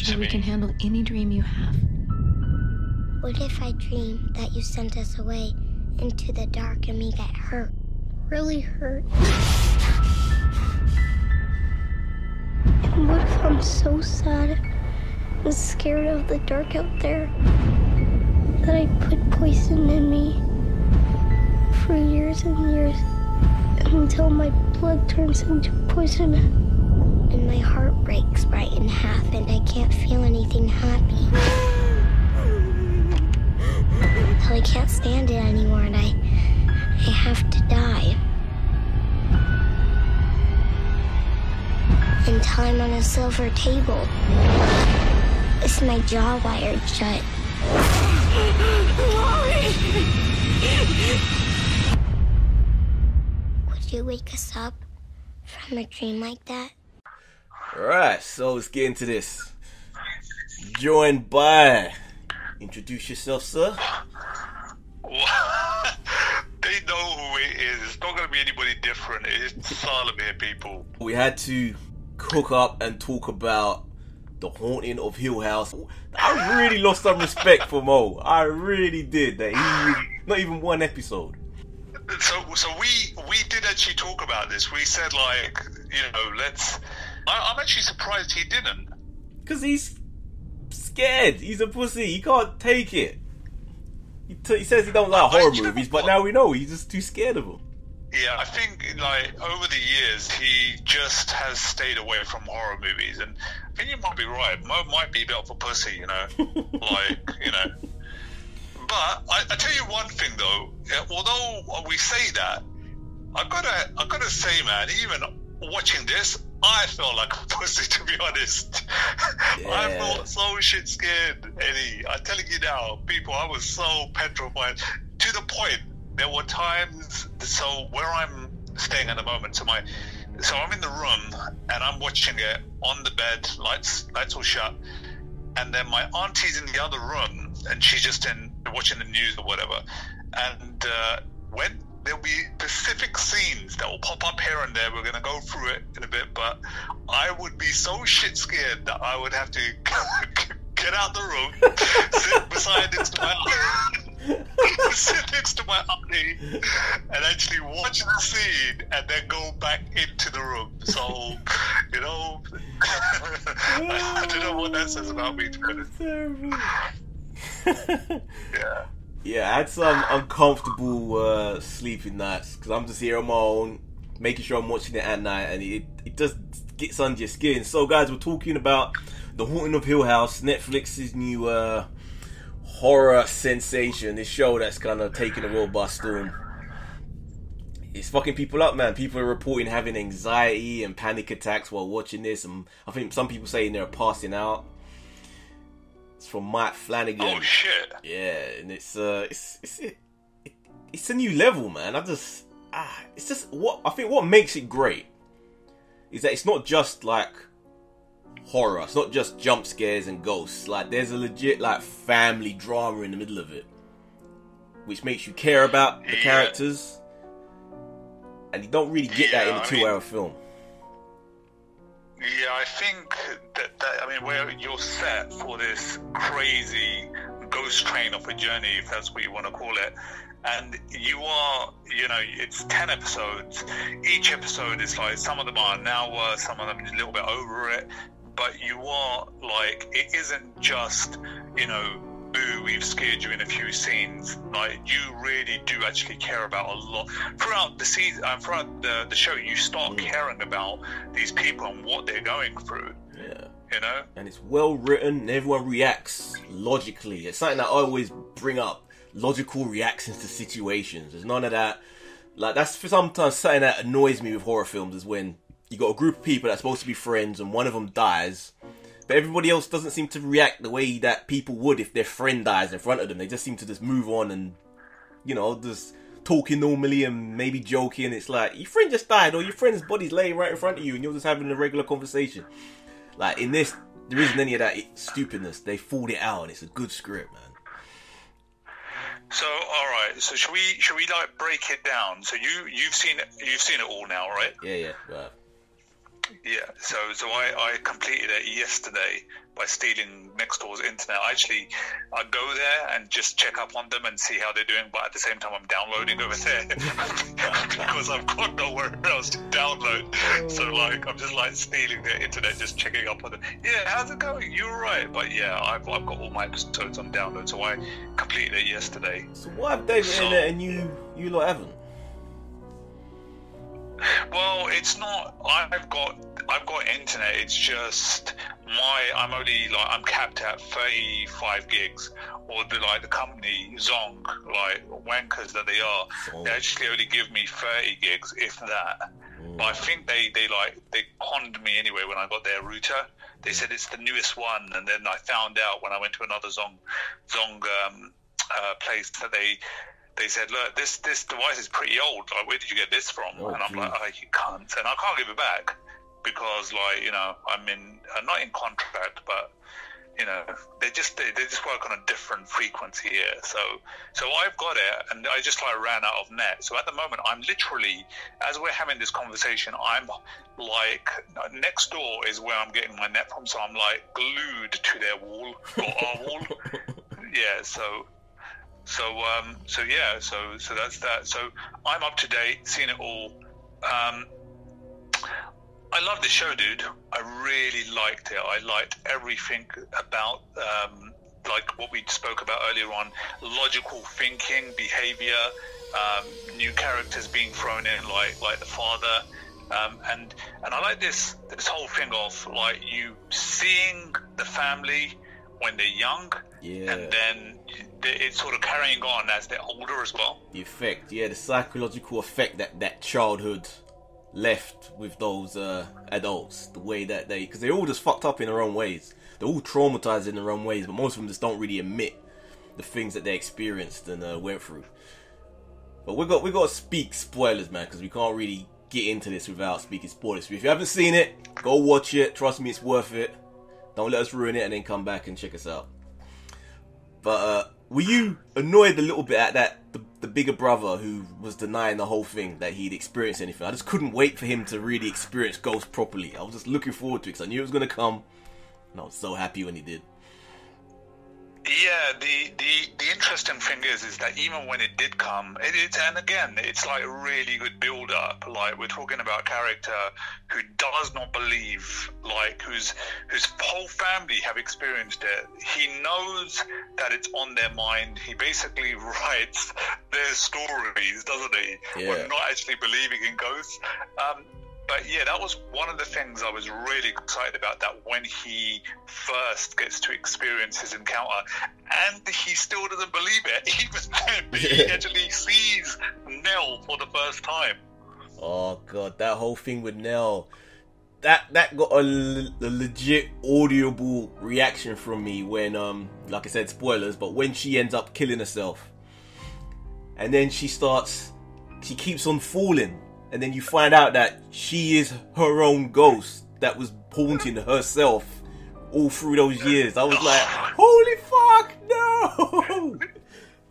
so we can handle any dream you have. What if I dream that you sent us away into the dark and we get hurt? Really hurt? And what if I'm so sad and scared of the dark out there that I put poison in me for years and years until my blood turns into poison and my heart breaks right in half and I can't feel anything happy. Till I can't stand it anymore and I have to die. Until I'm on a silver table. Is my jaw wired shut? Would you wake us up from a dream like that? Alright, so let's get into this. Joined by... Introduce yourself, sir. They know who it is. It's not going to be anybody different. It's Salem here, people. We had to cook up and talk about The Haunting of Hill House. I really lost some respect for Mo. I really did. That he not even one episode. So we did actually talk about this. We said, like, you know, let's... I'm actually surprised he didn't. Because he's scared. He's a pussy. He can't take it. He says he don't like horror movies, but now we know he's just too scared of them. Yeah, I think, like, over the years, he just has stayed away from horror movies, and I think you might be right. Mo might be a bit of a pussy, you know, like, you know. But I tell you one thing though, although we say that, I gotta say, man, even watching this, I felt like a pussy, to be honest. Yeah. I felt so shit scared, Eddie. I'm telling you now, people, I was so petrified to the point. There were times, so where I'm staying at the moment, so I'm in the room and I'm watching it on the bed, lights all shut, and then my auntie's in the other room and she's just watching the news or whatever. And when there'll be specific scenes that will pop up here and there, we're gonna go through it in a bit, but I would be so shit scared that I would have to get out the room, sit beside next to my sit next to my auntie and actually watch the scene and then go back into the room. So, you know, I don't know what that says about me, to be honest. Yeah. Yeah, I had some uncomfortable sleeping nights because I'm just here on my own, making sure I'm watching it at night, and it just gets under your skin. So, guys, we're talking about The Haunting of Hill House, Netflix's new horror sensation. This show that's kind of taking the world by storm. It's fucking people up, man. People are reporting having anxiety and panic attacks while watching this, and I think some people saying they're passing out. It's from Mike Flanagan. Oh shit! Yeah, and it's a new level, man. It's just what I think. What makes it great is that it's not just like horror. It's not just jump scares and ghosts. Like, there's a legit like family drama in the middle of it, which makes you care about the characters, and you don't really get that in a 2-hour film. Yeah, I think that I mean, where you're set for this crazy ghost train of a journey, if that's what you want to call it, and you are, you know, it's 10 episodes. Each episode is like, some of them are an hour, some of them a little bit over it, but you are like, it isn't just, you know, boo, we've scared you in a few scenes. Like, you really do actually care about a lot throughout the season, throughout the show. You start caring about these people and what they're going through. Yeah, you know, and it's well written, and everyone reacts logically. It's something that I always bring up: logical reactions to situations. There's none of that. Like, that's sometimes something that annoys me with horror films, is when you got a group of people that's supposed to be friends and one of them dies, but everybody else doesn't seem to react the way that people would if their friend dies in front of them. They just seem to just move on and, you know, just talking normally and maybe joking. It's like, your friend just died, or your friend's body's laying right in front of you and you're just having a regular conversation. Like, in this, there isn't any of that stupidness. They fooled it out, and it's a good script, man. So, all right. So, should we like break it down? So, you've seen it all now, right? Yeah, right. Yeah, so I completed it yesterday by stealing next door's internet. I go there and just check up on them and see how they're doing, but at the same time I'm downloading over there because I've got nowhere else to download. So like I'm just like stealing their internet, just checking up on them. Yeah, how's it going? You're right, but yeah, I've got all my episodes on download, so I completed it yesterday. So why have David in it and you lot haven't? Well, it's not. I've got internet. It's just I'm capped at 35 gigs, or the company Zong, like wankers that they are, they actually only give me 30 gigs, if that. But I think they conned me anyway when I got their router. They said it's the newest one, and then I found out when I went to another Zong place that they said, look, this device is pretty old. Like, where did you get this from? And I'm like, oh, you can't. And I can't give it back because, like, you know, I'm not in contract, but, you know, they just work on a different frequency here. So I've got it, and I just ran out of net. So at the moment, I'm literally, as we're having this conversation, I'm like, next door is where I'm getting my net from. So I'm like glued to their wall or our wall. Yeah. So that's that. So I'm up to date, seen it all. I love this show, dude. I really liked it. I liked everything about like what we spoke about earlier on, logical thinking, behavior, new characters being thrown in, like the father, and I like this whole thing of like you seeing the family when they're young, and then it's sort of carrying on as they're older as well. The effect, the psychological effect that childhood left with those adults, the way that because they're all just fucked up in their own ways. They're all traumatized in their own ways, but most of them just don't really admit the things that they experienced and went through. But we got to speak spoilers, man, because we can't really get into this without speaking spoilers. If you haven't seen it, go watch it. Trust me, it's worth it. Don't let us ruin it and then come back and check us out. But were you annoyed a little bit at that the bigger brother who was denying the whole thing that he'd experienced anything? I just couldn't wait for him to really experience Ghost properly. I was just looking forward to it because I knew it was going to come, and I was so happy when he did. Yeah, the interesting thing is that even when it did come, and again, it's like a really good build-up. Like, we're talking about a character who does not believe, like, whose whole family have experienced it. He knows that it's on their mind. He basically writes their stories, doesn't he? Yeah. When not actually believing in ghosts. But yeah, that was one of the things I was really excited about, that when he first gets to experience his encounter, and he still doesn't believe it, even when he actually sees Nell for the first time. Oh god, that whole thing with Nell, that got a legit audible reaction from me when, like I said, spoilers, but when she ends up killing herself, and then she keeps on falling. And then you find out that she is her own ghost that was haunting herself all through those years. I was like, holy fuck, no!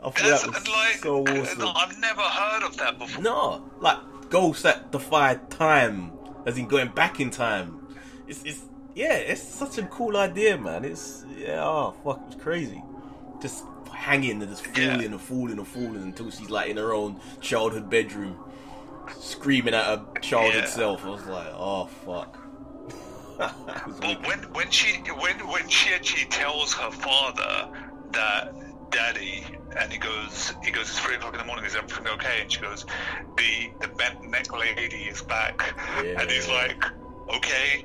I thought that was like, so awesome. I've never heard of that before. No, like ghosts that defy time, as in going back in time. It's such a cool idea, man. It was crazy. Just hanging and just falling until she's like in her own childhood bedroom, screaming at her childhood self. I was like, oh fuck. But when she actually tells her father that daddy, and he goes, it's 3 o'clock in the morning, is everything okay? And she goes, the bent neck lady is back. And he's like, okay,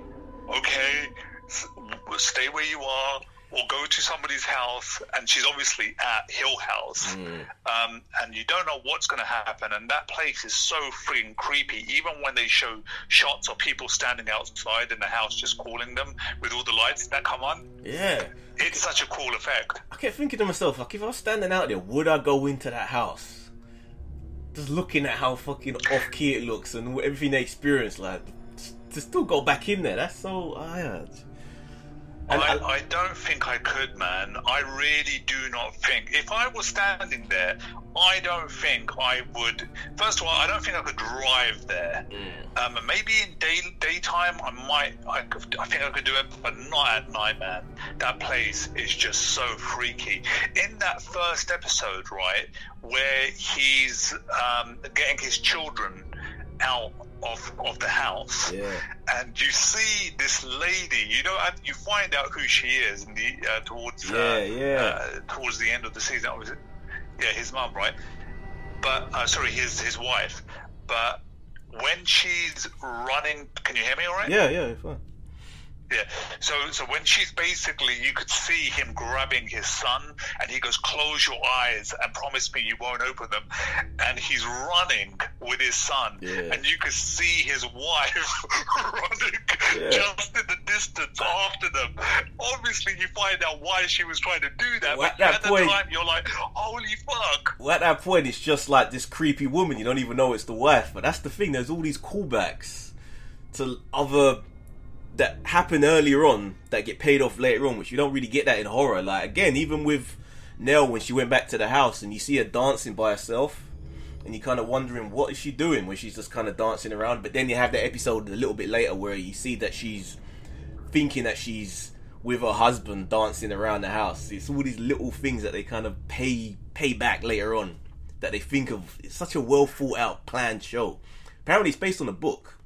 stay where you are, or go to somebody's house. And she's obviously at Hill House, and you don't know what's going to happen. And that place is so freaking creepy. Even when they show shots of people standing outside in the house, just calling them with all the lights that come on. Yeah, it's such a cool effect. I kept thinking to myself, like, if I was standing out there, would I go into that house? Just looking at how fucking off-key it looks and everything they experience, like, to still go back in there. That's so I don't think I could, man. I really do not think. If I was standing there, I don't think I would. First of all, I don't think I could drive there. Maybe in daytime, I think I could do it, but not at night, man. That place is just so freaky. In that first episode, right, where he's getting his children out of the house, and you see this lady, and you find out who she is in the towards the end of the season. Was it? Yeah, his mum, right? But sorry, his wife. But when she's running, can you hear me all right? Yeah, fine. Yeah. So when she's basically, you could see him grabbing his son, and he goes, "Close your eyes and promise me you won't open them." And he's running with his son, and you could see his wife running just in the distance after them. Obviously, you find out why she was trying to do that. Well, but at the time, you're like, "Holy fuck!" Well, at that point, it's just like this creepy woman. You don't even know it's the wife. But that's the thing. There's all these callbacks to other that happen earlier on that get paid off later on, which you don't really get that in horror. Like, again, even with Nell, when she went back to the house and you see her dancing by herself, and you're kind of wondering what is she doing when she's just kind of dancing around. But then you have the episode a little bit later where you see that she's thinking that she's with her husband dancing around the house. It's all these little things that they kind of pay back later on that they think of. It's such a well thought out, planned show. Apparently it's based on a book,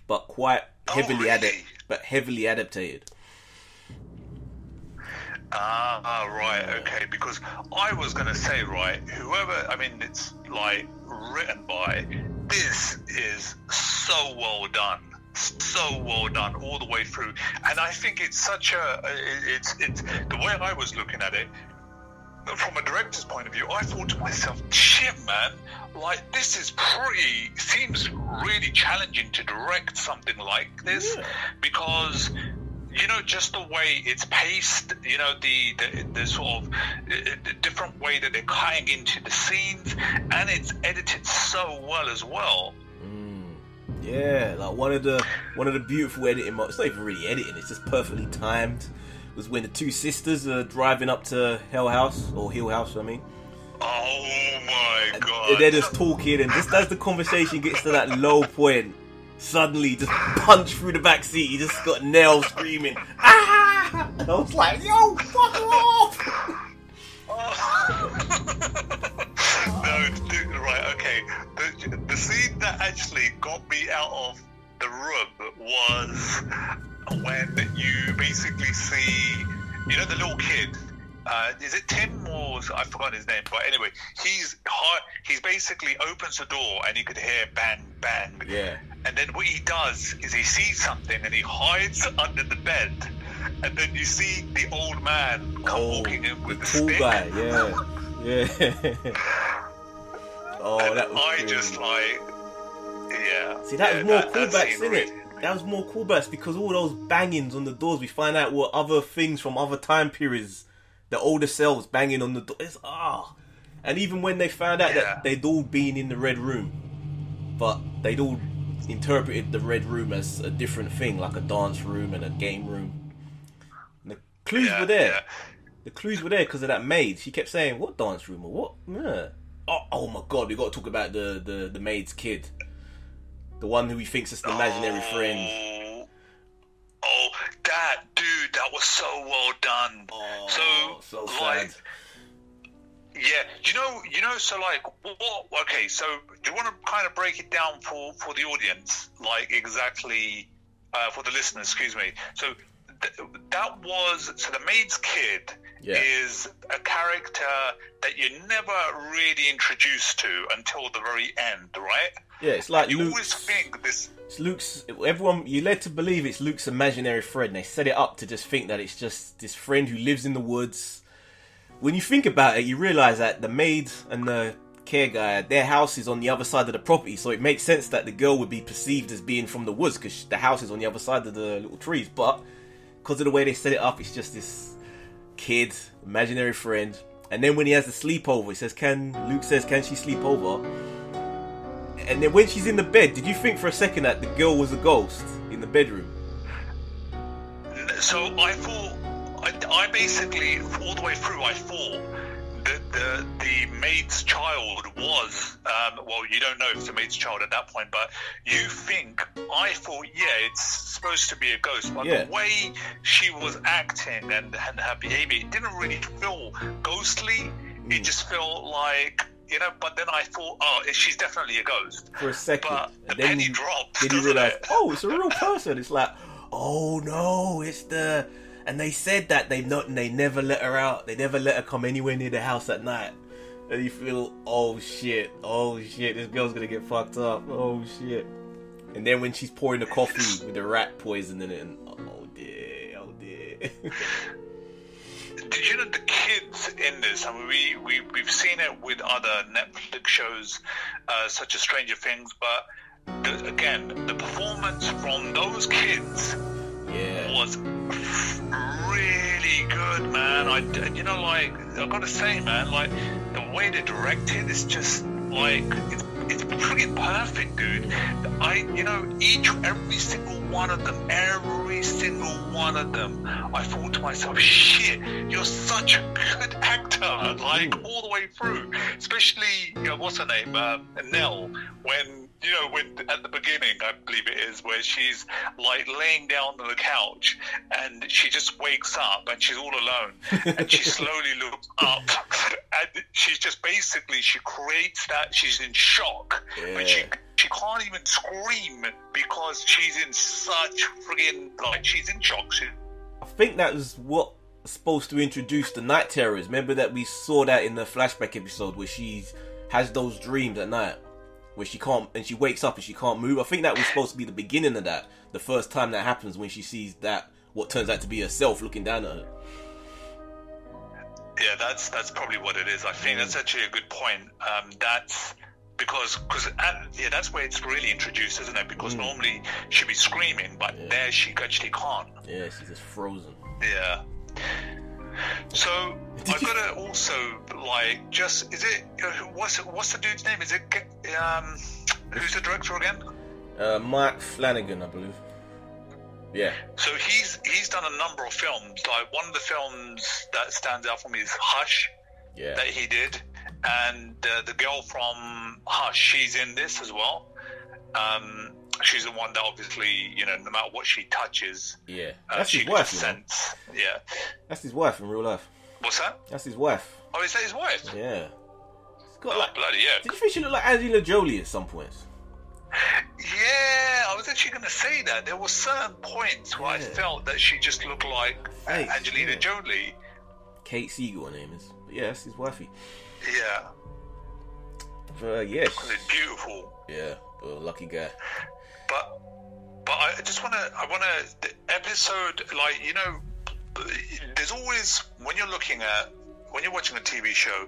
but quite heavily adapted. Right, okay, because I was going to say, right, it's like written by, this is so well done all the way through. And I think it's such it's the way I was looking at it, from a director's point of view, I thought to myself, shit, man, like, this is seems really challenging to direct something like this, because, just the way it's paced, the sort of the different way that they're cutting into the scenes, and it's edited so well as well. Yeah, like one of the beautiful editing, it's not even really editing, it's just perfectly timed, was when the two sisters are driving up to Hill House. Oh my god. And they're just talking, and just as the conversation gets to that low point, suddenly just punch through the back seat, you just got Nell screaming, "Ah!" And I was like, yo, fuck off! No, dude, right, okay. The scene that actually got me out of the room was when you basically see, the little kid. Is it Tim or I've forgotten his name? But anyway, he's basically opens the door and you could hear bang, bang. Yeah. And then what he does is he sees something and he hides under the bed. And then you see the old man come walking in with the tall stick. Guy, yeah. That was I crazy. Just like, yeah. See, that was more callbacks, isn't it? That was more callbacks, because all those bangings on the doors, we find out were other things from other time periods. The older selves banging on the door. And even when they found out that they'd all been in the Red Room, but they'd all interpreted the Red Room as a different thing, like a dance room and a game room. And the clues were there. Yeah. The clues were there because of that maid. She kept saying, "What dance room or what?" Yeah. Oh my god, we got to talk about the maid's kid, the one who he thinks is the imaginary friend. Oh, that dude, that was so well done. So like, sad. Yeah, so like, what? Okay, so do you want to kind of break it down for the audience, like exactly for the listeners? Excuse me. So that was the maid's kid is a character that you never really introduced to until the very end, right? Yeah, it's like you always think this. It's Luke's. Everyone, you're led to believe it's Luke's imaginary friend. They set it up to just think that it's just this friend who lives in the woods. When you think about it, you realise that the maid and the care guy, their house is on the other side of the property, so it makes sense that the girl would be perceived as being from the woods because the house is on the other side of the little trees. But because of the way they set it up, it's just this kid, imaginary friend. And then when he has the sleepover, he says, Luke says, "Can she sleep over?" And then when she's in the bed, did you think for a second that the girl was a ghost in the bedroom? So I thought, I basically, all the way through, I thought the maid's child was well, you don't know if it's the maid's child at that point, but I thought it's supposed to be a ghost, but the way she was acting and her behavior, it didn't really feel ghostly. It just felt like, but then I thought, she's definitely a ghost for a second, but and the then penny dropped. Then you realize, it's a real person. It's like, oh no, it's the. And they said that they never let her out. They never let her come anywhere near the house at night. And you feel, oh shit, this girl's gonna get fucked up. Oh shit. And then when she's pouring the coffee with the rat poison in it, and oh dear. Did you know the kids in this? I mean, we've seen it with other Netflix shows, such as Stranger Things, but the performance from those kids was really good, man. I gotta say, man, like the way they directed is just like it's freaking perfect, dude. Every single one of them, I thought to myself, shit, you're such a good actor, like all the way through. Especially, what's her name, Nell, when at the beginning, I believe it is, where she's like laying down on the couch and she just wakes up and she's all alone and she slowly looks up and she's just basically, she creates that, she's in shock, but she can't even scream because she's in such friggin', like, she's in shock. I think that was what was supposed to introduce the night terrors. Remember that we saw that in the flashback episode where she has those dreams at night where she can't, and she wakes up and she can't move. I think that was supposed to be the beginning of that, the first time that happens, when she sees that what turns out to be herself looking down at her. Yeah, that's probably what it is. I think that's actually a good point. That's because that's where it's really introduced, isn't it? Because normally she'd be screaming, but there she actually can't. Yeah, she's just frozen. Yeah. So I gotta also what's the dude's name? Is it who's the director again? Mike Flanagan, I believe. Yeah. So he's done a number of films. Like one of the films that stands out for me is Hush. Yeah. That he did, and the girl from Hush, she's in this as well. She's the one that obviously, no matter what she touches, that's his wife. Sense. Yeah, that's his wife in real life. What's that? That's his wife. Oh, is that his wife? Yeah. It's got bloody yeah. Did you think she looked like Angelina Jolie at some points? Yeah, I was actually going to say that. There were certain points where I felt that she just looked like Angelina Jolie. Kate Siegel, her name is. But yeah, that's his wifey. Yeah. But yes. It's beautiful. Yeah, lucky guy. But I just want to, the episode, there's always, when you're watching a TV show,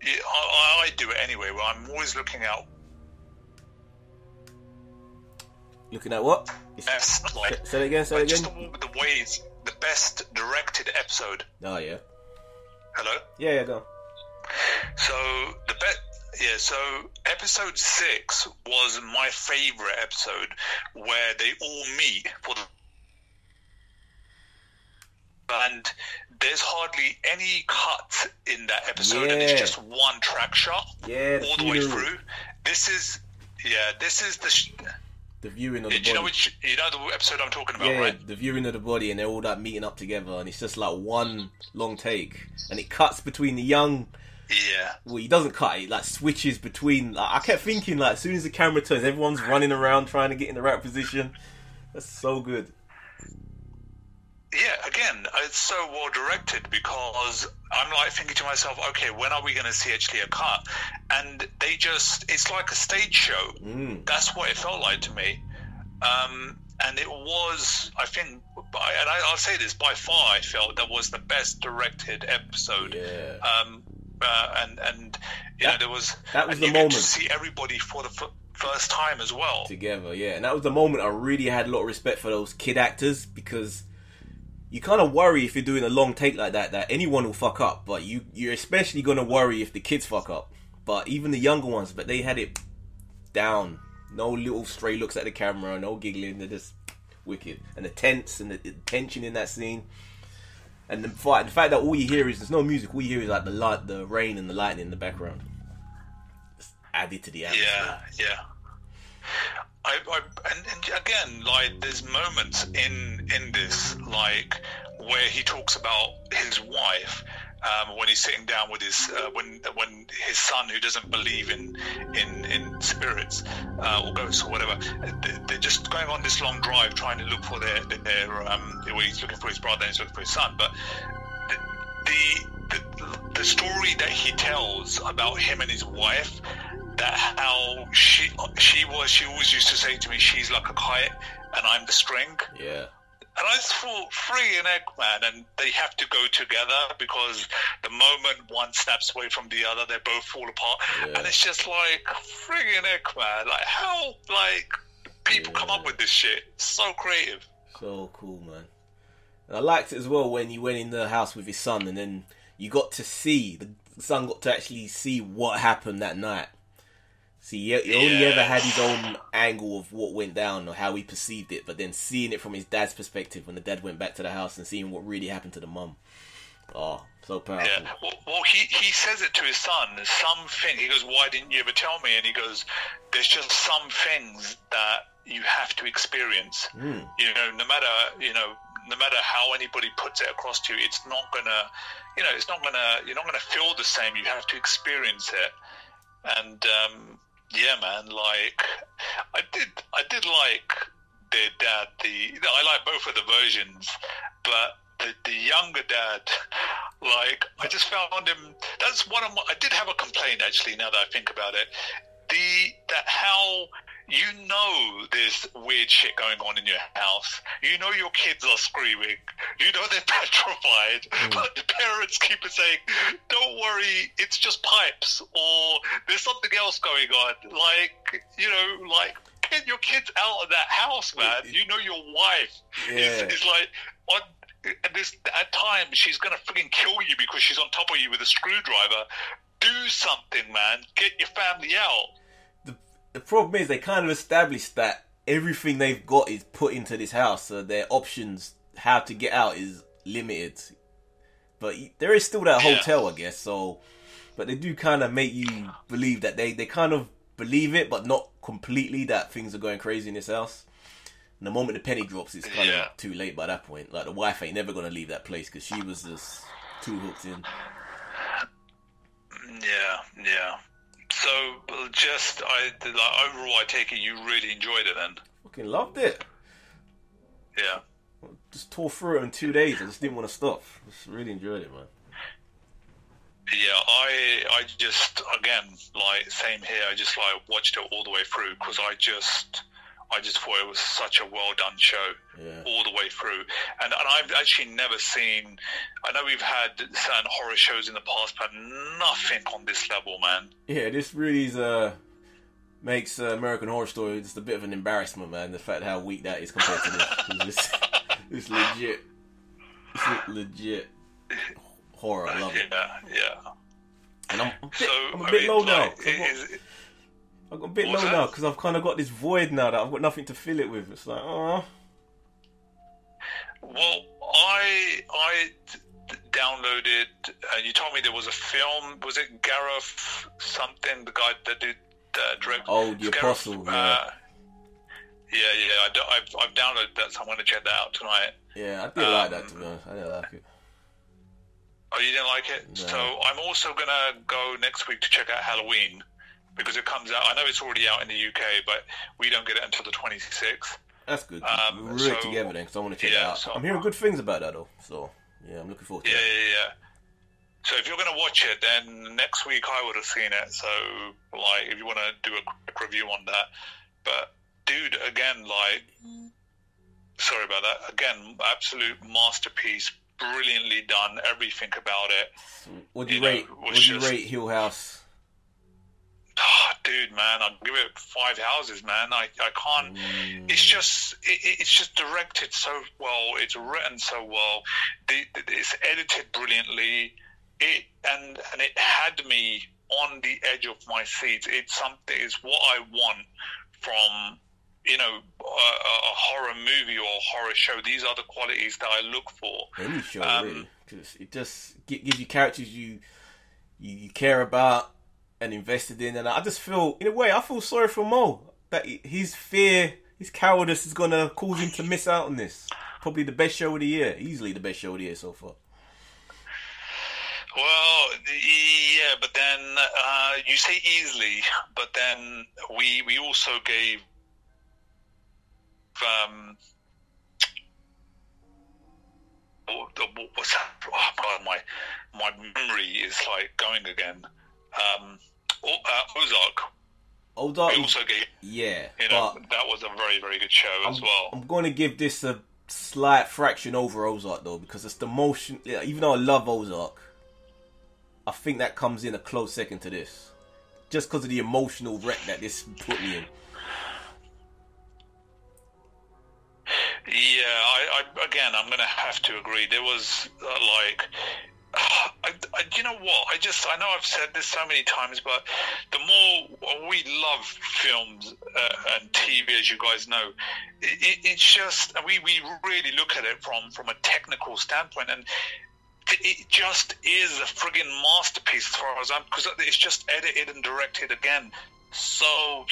I do it anyway, where I'm always looking out. Looking at what? Say it again, Just the ways, the best directed episode. Oh, yeah. Hello? Yeah, go on. So episode 6 was my favorite episode, where they all meet and there's hardly any cut in that episode, and it's just one track shot all the way through. This is the viewing of the body. You know the episode I'm talking about, right? The viewing of the body, and they're all meeting up together, and it's just like one long take, and it cuts between the young. Yeah. Well, he doesn't cut it. Like switches between. I kept thinking, as soon as the camera turns, everyone's running around trying to get in the right position. That's so good. Yeah, again, it's so well directed, because I'm thinking to myself, okay, when are we going to see actually a cut? And it's like a stage show. That's what it felt like to me. And it was, I think, and I'll say this, by far I felt that was the best directed episode. Yeah. There was the moment get to see everybody for the first time as well together. Yeah, and that was the moment I really had a lot of respect for those kid actors, because you kind of worry if you're doing a long take like that anyone will fuck up, but you're especially gonna worry if the kids fuck up. But even the younger ones, but they had it down. No little stray looks at the camera, no giggling. They're just wicked, and the tense and the tension in that scene. And the fact that all you hear is there's no music, all you hear is like the rain and the lightning in the background. It's added to the atmosphere. Yeah. And again, like there's moments in this, like where he talks about his wife when he's sitting down with his when his son, who doesn't believe in spirits or ghosts or whatever, they're just going on this long drive trying to look for their well, he's looking for his brother and he's looking for his son, but the story that he tells about him and his wife, that how she always used to say to me, she's like a kite and I'm the string. Yeah. And I just thought, free and egg, man, and they have to go together because the moment one snaps away from the other, they both fall apart. Yeah. And it's just like, free and egg, man. Like, how, like, people come up with this shit. It's so creative. So cool, man. And I liked it as well when you went in the house with his son and then you got to see, the son got to actually see what happened that night. See, he only ever had his own angle of what went down or how he perceived it, but then seeing it from his dad's perspective when the dad went back to the house and seeing what really happened to the mum. Oh, so powerful. Yeah, well he says it to his son. Something, he goes, why didn't you ever tell me? And he goes, there's just some things that you have to experience. You know, no matter how anybody puts it across to you, it's not gonna, you're not gonna feel the same. You have to experience it. And yeah, man, like I did like their dad. I like both of the versions, but the younger dad, like I just found him. That's one of my. I did have a complaint actually. Now that I think about it, how there's weird shit going on in your house. You know your kids are screaming. You know they're petrified. But the parents keep saying, don't worry, it's just pipes. Or there's something else going on. Like, get your kids out of that house, man. You know your wife is like... at times, she's going to freaking kill you because she's on top of you with a screwdriver. Do something, man. Get your family out. The problem is they kind of established that everything they've got is put into this house, so their options how to get out is limited. But there is still that hotel, I guess. So, but they do kind of make you believe that they kind of believe it, but not completely, that things are going crazy in this house. And the moment the penny drops, it's kind of too late by that point. Like the wife ain't never gonna leave that place because she was just too hooked in. Yeah. So, overall, I take it you really enjoyed it then? Fucking loved it. Yeah. Just tore through it in 2 days. I just didn't want to stop. Just really enjoyed it, man. Yeah, I just, again, like, same here. I just, like, watched it all the way through because I just thought it was such a well-done show all the way through. And I've actually never seen... I know we've had certain horror shows in the past, but nothing on this level, man. Yeah, this really is, makes American Horror Story just a bit of an embarrassment, man. The fact how weak that is compared to this. It's legit. It's legit horror. I love it. Yeah. And I'm a bit low now. I'm a bit low now because I've kind of got this void now that I've got nothing to fill it with. It's like, oh. Well, I downloaded. You told me there was a film. Was it Gareth something? The guy that did direct. Oh, the Apostle. Yeah. I've downloaded that, so I'm going to check that out tonight. Yeah, I did like that, to be honest. I didn't like it. Oh, you didn't like it? No. So I'm also going to go next week to check out Halloween. Because it comes out, I know it's already out in the UK, but we don't get it until the 26th. That's good. We'll read it together then, because I want to check it out. So I'm hearing good things about that, though. So, yeah, I'm looking forward to it. Yeah. So if you're going to watch it, then next week I would have seen it. So, like, if you want to do a quick review on that. But, dude, again, like, sorry about that. Again, absolute masterpiece. Brilliantly done. Everything about it. Would you rate Hill House? Oh, dude, man, I'll give it 5 houses, man. I can't. It's just directed so well. It's written so well. It's edited brilliantly. It had me on the edge of my seat. It's what I want from a horror movie or horror show. These are the qualities that I look for. Any show, really. It just gives you characters you care about and invested in, and I just feel, in a way, I feel sorry for Mo, that his fear, his cowardice is gonna cause him to miss out on this. Probably the best show of the year, easily the best show of the year so far. Well, yeah, but then you say easily, but then we also gave what's that? Oh God, my memory is like going again. Ozark. We also gave, yeah, but that was a very, very good show as well. I'm going to give this a slight fraction over Ozark though, because it's the motion. Even though I love Ozark, I think that comes in a close second to this, just because of the emotional wreck that this put me in. Yeah, I'm going to have to agree. There was you know what? I know I've said this so many times, but the more we love films and TV, as you guys know, it's just we really look at it from a technical standpoint, and it just is a friggin' masterpiece as far as because it's just edited and directed again so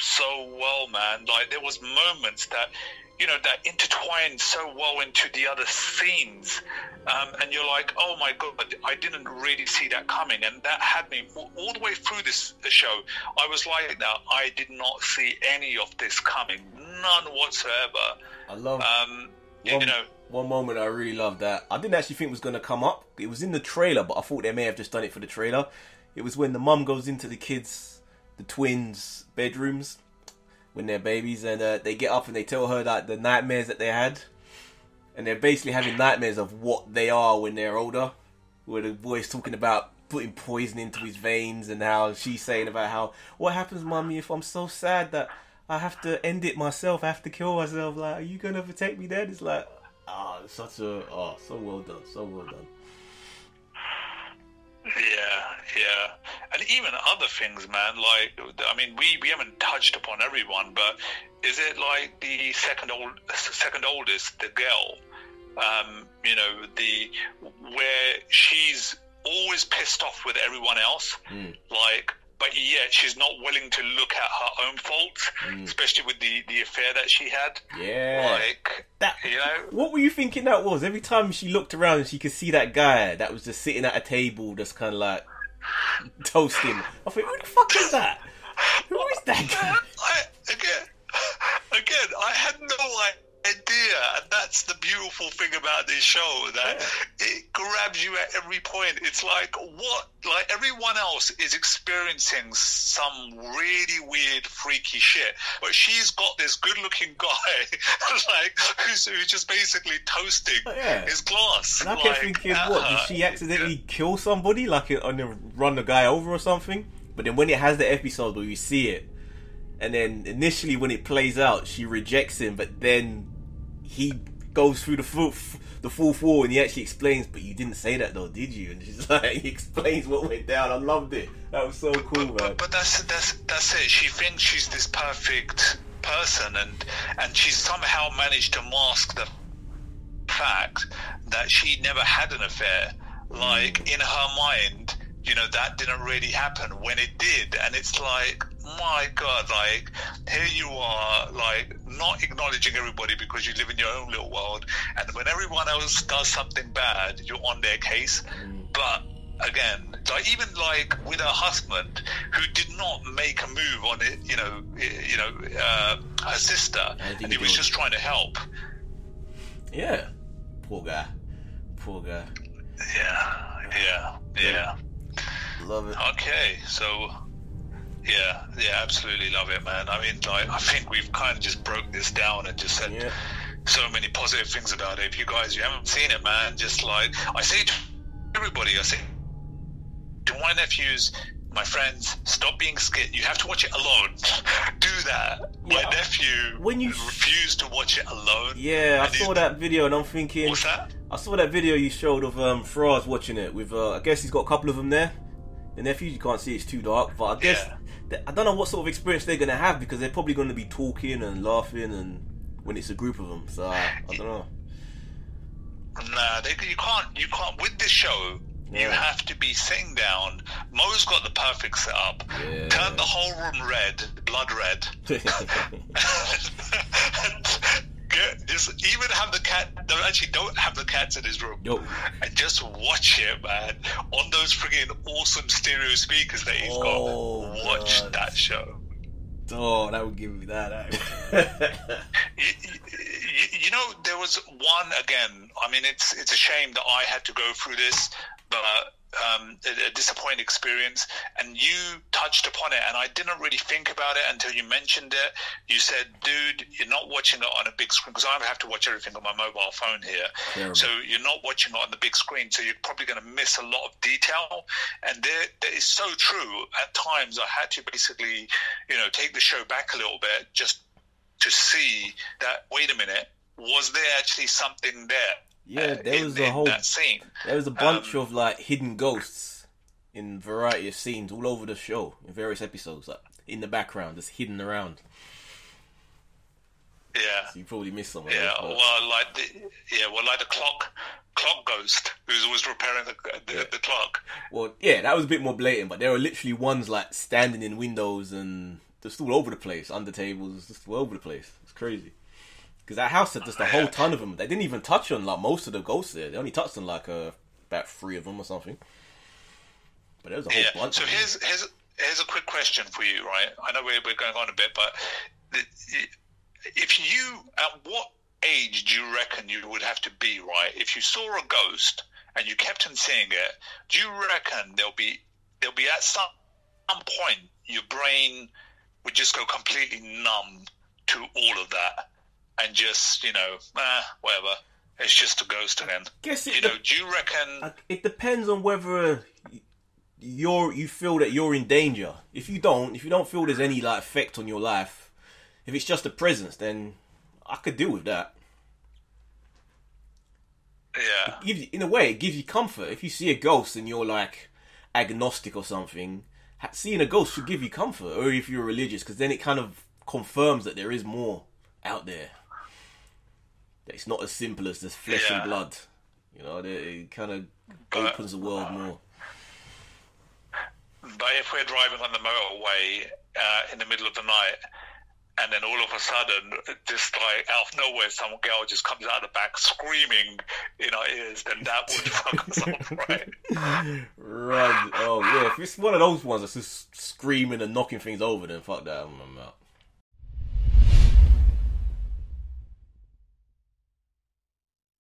well, man. Like there was moments that, you know, that intertwined so well into the other scenes, and you're like, oh my God, I didn't really see that coming, and that had me all the way through this show. I was like that. I did not see any of this coming, none whatsoever. I love one moment I really loved that I didn't actually think was going to come up. It was in the trailer, but I thought they may have just done it for the trailer. It was when the mum goes into the twins' bedrooms when they're babies, and they get up and they tell her that the nightmares that they had, and they're basically having nightmares of what they are when they're older, where the boy's talking about putting poison into his veins, and how she's saying about how, what happens, mummy, if I'm so sad that I have to end it myself, I have to kill myself, like, are you gonna protect me then? It's like, so well done. Yeah, and even other things, man. Like, I mean, we haven't touched upon everyone, but is it like the second oldest, the girl? You know, where she's always pissed off with everyone else, but yet she's not willing to look at her own faults, especially with the affair that she had. Yeah. Like, that, you know? What were you thinking that was? Every time she looked around and she could see that guy that was just sitting at a table just kind of like toasting. I think, who the fuck is that? Who is that guy? Again, I had no idea, and that's the beautiful thing about this show, that it grabs you at every point. It's like, what? Like, everyone else is experiencing some really weird, freaky shit, but she's got this good-looking guy, like, who's just basically toasting his glass. And I kept thinking, what, did she accidentally kill somebody, like, run the guy over or something? But then when it has the episode where you see it, and then initially when it plays out, she rejects him, but then he goes through the fourth wall and he actually explains, but you didn't say that though, did you? And she's like, he explains what went down. I loved it. That was so cool, man. But that's it. She thinks she's this perfect person, and she's somehow managed to mask the fact that she never had an affair. Like, in her mind, you know, that didn't really happen when it did. And it's like, my God, like, here you are, like, not acknowledging everybody because you live in your own little world. And when everyone else does something bad, you're on their case. But again, like, even like with her husband, who did not make a move on it, her sister, and he was just trying to help. Yeah. Poor guy. Yeah. Love it. Okay, so yeah, absolutely love it, man. I mean, like, I think we've kind of just broke this down and just said so many positive things about it. If you haven't seen it, man, just like I say to everybody, I say to my nephews, my friends, stop being scared. You have to watch it alone. Do that. Yeah. My nephew refused to watch it alone. Yeah, I saw that video and I'm thinking... What's that? I saw that video you showed of Faraz watching it with, I guess he's got a couple of them there. The nephews, you can't see, it's too dark. But I guess, I don't know what sort of experience they're going to have, because they're probably going to be talking and laughing and when it's a group of them. So, I don't know. Nah, you can't. With this show, you have to be sitting down. Mo's got the perfect setup. Yeah. Turn the whole room red, blood red. Just even have the cat. No, actually, don't have the cats in his room. Yo. And just watch it, man, on those friggin' awesome stereo speakers that he's got. Watch that show. Oh, that would give me that. You know, there was one again. I mean, it's a shame that I had to go through this, but a disappointing experience. And you touched upon it, and I didn't really think about it until you mentioned it. You said, "Dude, you're not watching it on a big screen," because I have to watch everything on my mobile phone here. Terrible. So you're not watching it on the big screen, so you're probably going to miss a lot of detail. And that is so true. At times, I had to basically, take the show back a little bit just to see that. Wait a minute, was there actually something there? Yeah, there was a whole that scene. There was a bunch of like hidden ghosts in variety of scenes all over the show in various episodes, like in the background, just hidden around. Yeah, so you probably missed some of yeah, those, well, like the clock ghost who's always repairing the clock. Well, yeah, that was a bit more blatant, but there were literally ones like standing in windows and just all over the place, under tables, just all over the place. It's crazy. Because that house had just a whole ton of them. They didn't even touch on like most of the ghosts there. They only touched on like about 3 of them or something. But there was a whole bunch. So here's a quick question for you, right? I know we're going on a bit, but at what age do you reckon you would have to be, right? If you saw a ghost and you kept on seeing it, do you reckon there'll be at some point your brain would just go completely numb to all of that? And just, whatever. It's just a ghost again. Do you reckon... It depends on whether you feel that you're in danger. If you don't feel there's any like effect on your life, if it's just a presence, then I could deal with that. Yeah. In a way, it gives you comfort. If you see a ghost and you're like agnostic or something, seeing a ghost should give you comfort. Or if you're religious, because then it kind of confirms that there is more out there. It's not as simple as just flesh and blood. It kind of opens the world more. But if we're driving on the motorway in the middle of the night, and then all of a sudden, just like out of nowhere, some girl just comes out of the back screaming in our ears, then that would fuck us up, right? Right. Oh, yeah. If it's one of those ones that's just screaming and knocking things over, then fuck that. I'm out.